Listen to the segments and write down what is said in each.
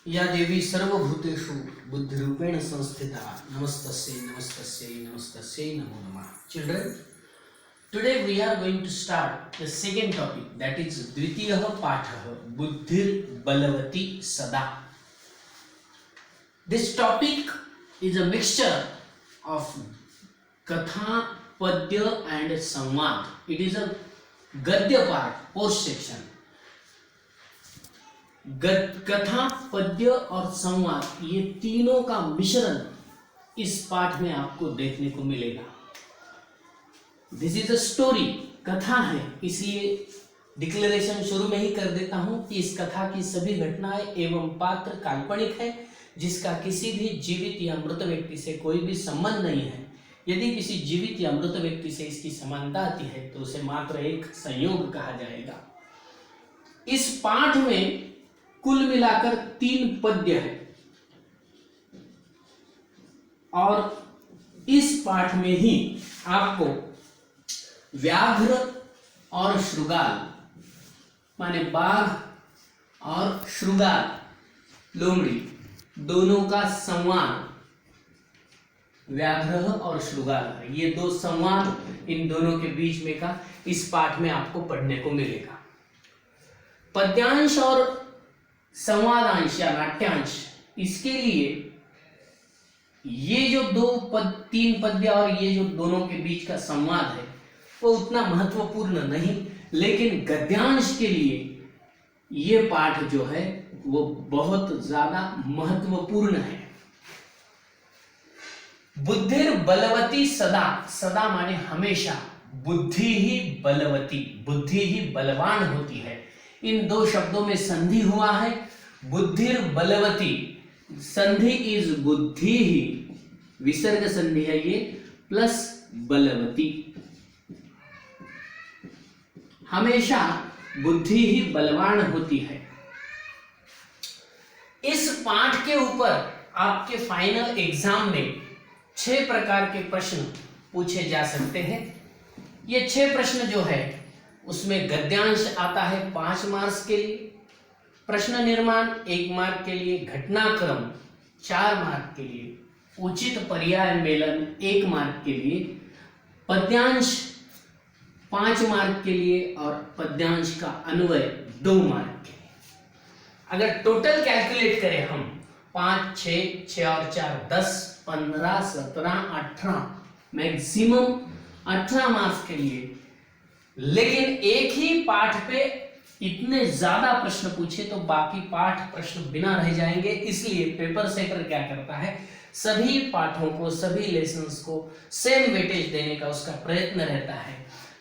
या देवी सर्वभूतेषु बुद्धिरूपेण संस्थिता नमस्तस्यै नमस्तस्यै नमस्तस्यै नमो नमः. Children, today we are going to start the second topic, that is द्वितीयः पाठः बुद्धिर बलवती सदा. This topic is a mixture of katha, padya and samvad. It is a gadya part, post section. कथा, पद्य और संवाद ये तीनों का मिश्रण इस पाठ में आपको देखने को मिलेगा. दिस इज अ स्टोरी, कथा है, इसलिए डिक्लेरेशन शुरू में ही कर देता हूं कि इस कथा की सभी घटनाएं एवं पात्र काल्पनिक है, जिसका किसी भी जीवित या मृत व्यक्ति से कोई भी संबंध नहीं है. यदि किसी जीवित या मृत व्यक्ति से इसकी समानता आती है तो उसे मात्र एक संयोग कहा जाएगा. इस पाठ में कुल मिलाकर 3 पद्य है और इस पाठ में ही आपको व्याघ्र और श्रृगाल माने बाघ और श्रृगाल लोमड़ी दोनों का संवाद, व्याघ्र और श्रृगाल है, ये दो संवाद इन दोनों के बीच में का इस पाठ में आपको पढ़ने को मिलेगा. पद्यांश और संवादांश या नाट्यांश, इसके लिए ये जो 3 पद्य और ये जो दोनों के बीच का संवाद है वो उतना महत्वपूर्ण नहीं, लेकिन गद्यांश के लिए ये पाठ जो है वो बहुत ज्यादा महत्वपूर्ण है. बुद्धिर बलवती सदा, सदा माने हमेशा, बुद्धि ही बलवती, बुद्धि ही बलवान होती है. इन दो शब्दों में संधि हुआ है. बुद्धिर बलवती, संधि इज बुद्धि ही, विसर्ग संधि है ये, प्लस बलवती, हमेशा बुद्धि ही बलवान होती है. इस पाठ के ऊपर आपके फाइनल एग्जाम में 6 प्रकार के प्रश्न पूछे जा सकते हैं. ये 6 प्रश्न जो है उसमें गद्यांश आता है 5 मार्क्स के लिए, प्रश्न निर्माण 1 मार्क के लिए, घटनाक्रम 4 मार्क के लिए, उचित पर्याय मेलन 1 मार्क के लिए, पद्यांश 5 मार्क के लिए और पद्यांश का अन्वय 2 मार्क के लिए. अगर टोटल कैलकुलेट करें हम 5, 6 और 4 10, 15, 17, 18, मैक्सिमम 18 मार्क्स के लिए, लेकिन एक ही पाठ पे इतने ज्यादा प्रश्न पूछे तो बाकी पाठ प्रश्न बिना रह जाएंगे. इसलिए पेपर सेटर क्या करता है, सभी पाठों को, सभी लेसन्स को सेम वेटेज देने का उसका प्रयत्न रहता है.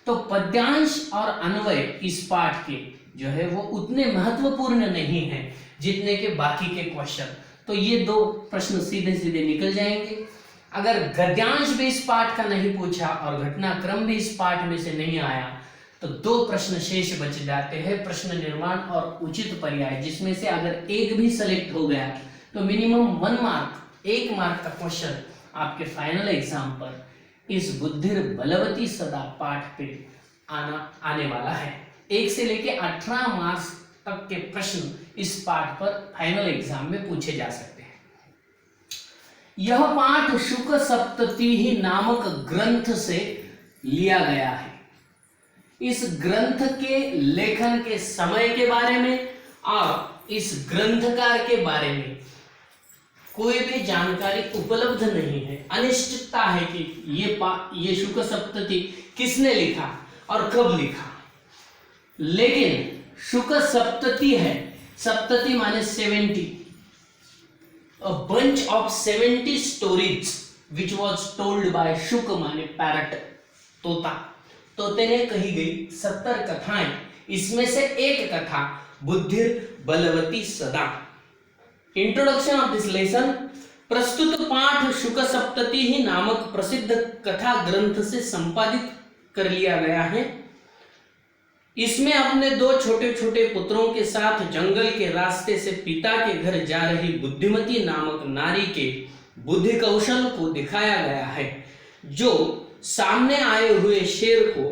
तो पद्यांश और अन्वय इस पाठ के जो है वो उतने महत्वपूर्ण नहीं है जितने के बाकी के क्वेश्चन. तो ये 2 प्रश्न सीधे सीधे निकल जाएंगे. अगर गद्यांश भी इस पाठ का नहीं पूछा और घटनाक्रम भी इस पाठ में से नहीं आया तो 2 प्रश्न शेष बच जाते हैं, प्रश्न निर्माण और उचित पर्याय, जिसमें से अगर एक भी सेलेक्ट हो गया तो मिनिमम 1 मार्क, 1 मार्क का क्वेश्चन आपके फाइनल एग्जाम पर इस बुद्धिर बलवती सदा पाठ पे आने वाला है. 1 से लेके 18 मार्क्स तक के प्रश्न इस पाठ पर फाइनल एग्जाम में पूछे जा सकते हैं. यह पाठ शुक सप्तति ही नामक ग्रंथ से लिया गया है. इस ग्रंथ के लेखन के समय के बारे में और इस ग्रंथकार के बारे में कोई भी जानकारी उपलब्ध नहीं है. अनिश्चितता है कि ये शुक सप्तति किसने लिखा और कब लिखा. लेकिन शुक सप्तति है, सप्तति माने 70, a bunch of 70 stories which was told by शुक माने पैरट, तोता, तोते ने कही गई 70 कथाएं. इसमें से एक कथा बुद्धिर बलवती सदा. Introduction of this lesson. प्रस्तुत पाठ शुक सप्तति ही नामक प्रसिद्ध कथा ग्रंथ से संपादित कर लिया गया है. इसमें अपने 2 छोटे छोटे पुत्रों के साथ जंगल के रास्ते से पिता के घर जा रही बुद्धिमती नामक नारी के बुद्धि कौशल को दिखाया गया है, जो सामने आए हुए शेर को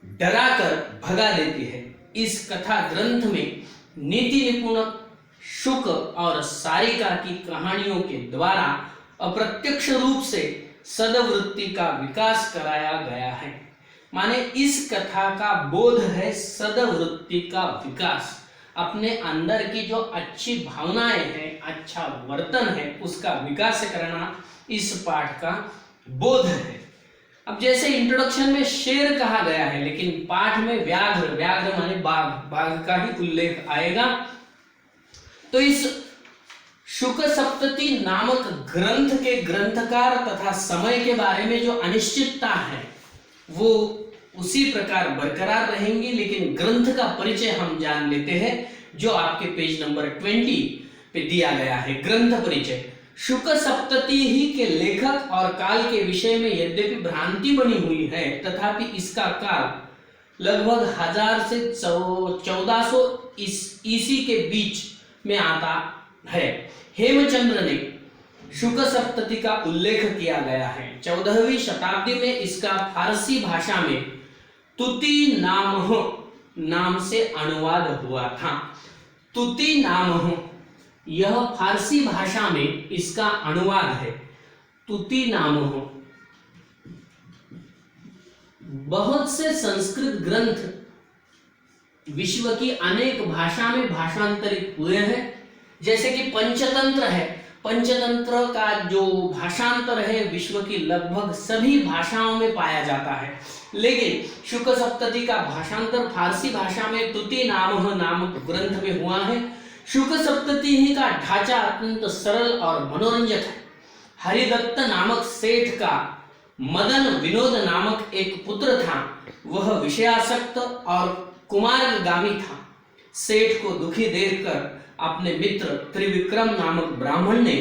डराकर भगा देती है. इस कथा ग्रंथ में नीति निपुण शुक और सारिका की कहानियों के द्वारा अप्रत्यक्ष रूप से सदवृत्ति का विकास कराया गया है। माने इस कथा का बोध है सदवृत्ति का विकास, अपने अंदर की जो अच्छी भावनाएं हैं, अच्छा वर्तन है, उसका विकास करना इस पाठ का बोध है। अब जैसे इंट्रोडक्शन में शेर कहा गया है, लेकिन पाठ में व्याघ्र, व्याघ्र माने बाघ, बाघ का ही उल्लेख आएगा। तो इस शुक सप्तति नामक ग्रंथ के ग्रंथकार तथा समय के बारे में जो अनिश्चितता है वो उसी प्रकार बरकरार रहेंगी, लेकिन ग्रंथ का परिचय हम जान लेते हैं जो आपके पेज नंबर 20 पे दिया गया है। ग्रंथ परिचय। शुक सप्तति ही के लेखक और काल के विषय में यद्यपि भ्रांति बनी हुई है, तथापि इसका काल लगभग 1000 से 1400 ईसी के बीच में आता है। हेमचंद्र ने शुक सप्तति का उल्लेख किया गया है। 14वीं शताब्दी में इसका फारसी भाषा में तुति नामह नाम से अनुवाद हुआ था। तुति नामह, यह फारसी भाषा में इसका अनुवाद है। तुति नामह। बहुत से संस्कृत ग्रंथ विश्व की अनेक भाषा में भाषांतरित हुए हैं, जैसे कि पंचतंत्र है। पंचतंत्र का जो भाषांतर है विश्व की लगभग सभी भाषाओं में पाया जाता है, लेकिन शुक सप्तति का भाषांतर फारसी भाषा में तुति नामह नामक ग्रंथ में हुआ है। शुक सप्तति ही का ढांचा अत्यंत सरल और मनोरंजक है। हरिदत्त नामक सेठ का मदन विनोद नामक एक पुत्र था। वह विषयासक्त और कुमारगामी था। सेठ को दुखी देखकर अपने मित्र त्रिविक्रम नामक ब्राह्मण ने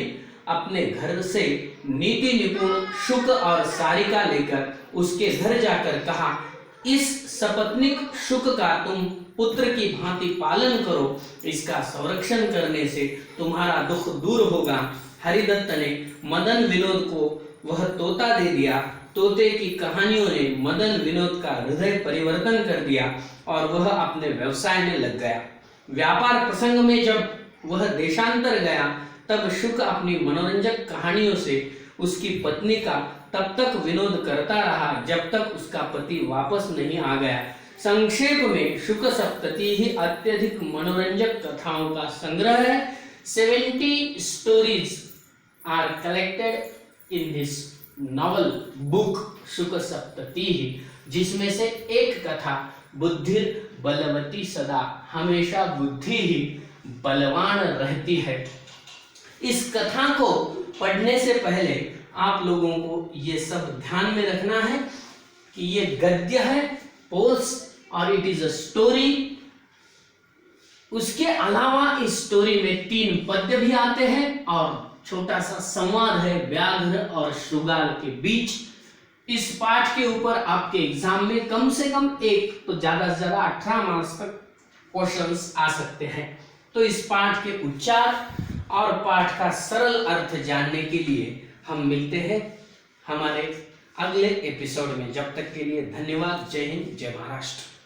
अपने घर से नीति निपुण शुक और सारिका लेकर उसके घर जाकर कहा, इस सपत्निक शुक का तुम पुत्र की भांति पालन करो, इसका संरक्षण करने से तुम्हारा दुख दूर होगा। हरिदत्त ने मदन विनोद को वह तोता दे दिया। तोते की कहानियों ने मदन विनोद का हृदय परिवर्तन कर दिया और वह अपने व्यवसाय में लग गया। व्यापार प्रसंग में जब वह देशांतर गया, तब शुक अपनी मनोरंजक कहानियों से उसकी पत्नी का तब तक विनोद करता रहा जब तक उसका पति वापस नहीं आ गया। संक्षेप में शुक सप्तति ही अत्यधिक मनोरंजक कथाओं का संग्रह है। 70 stories are collected in this novel book Shuka Saptati ही, जिसमें से एक कथा बुद्धि बलवती सदा, हमेशा बुद्धि ही बलवान रहती है। इस कथा को पढ़ने से पहले आप लोगों को ये सब ध्यान में रखना है कि ये गद्य है, पोल्स, और इट इज अ स्टोरी। उसके अलावा इस स्टोरी में 3 पद्य भी आते हैं और छोटा सा संवाद है व्याघ्र और शृगाल के बीच। इस पाठ के ऊपर आपके एग्जाम में कम से कम एक तो ज्यादा से ज्यादा 18 मार्क्स तक क्वेश्चंस आ सकते हैं। तो इस पाठ के उच्चार और पाठ का सरल अर्थ जानने के लिए हम मिलते हैं हमारे अगले एपिसोड में। जब तक के लिए धन्यवाद। जय हिंद, जय महाराष्ट्र।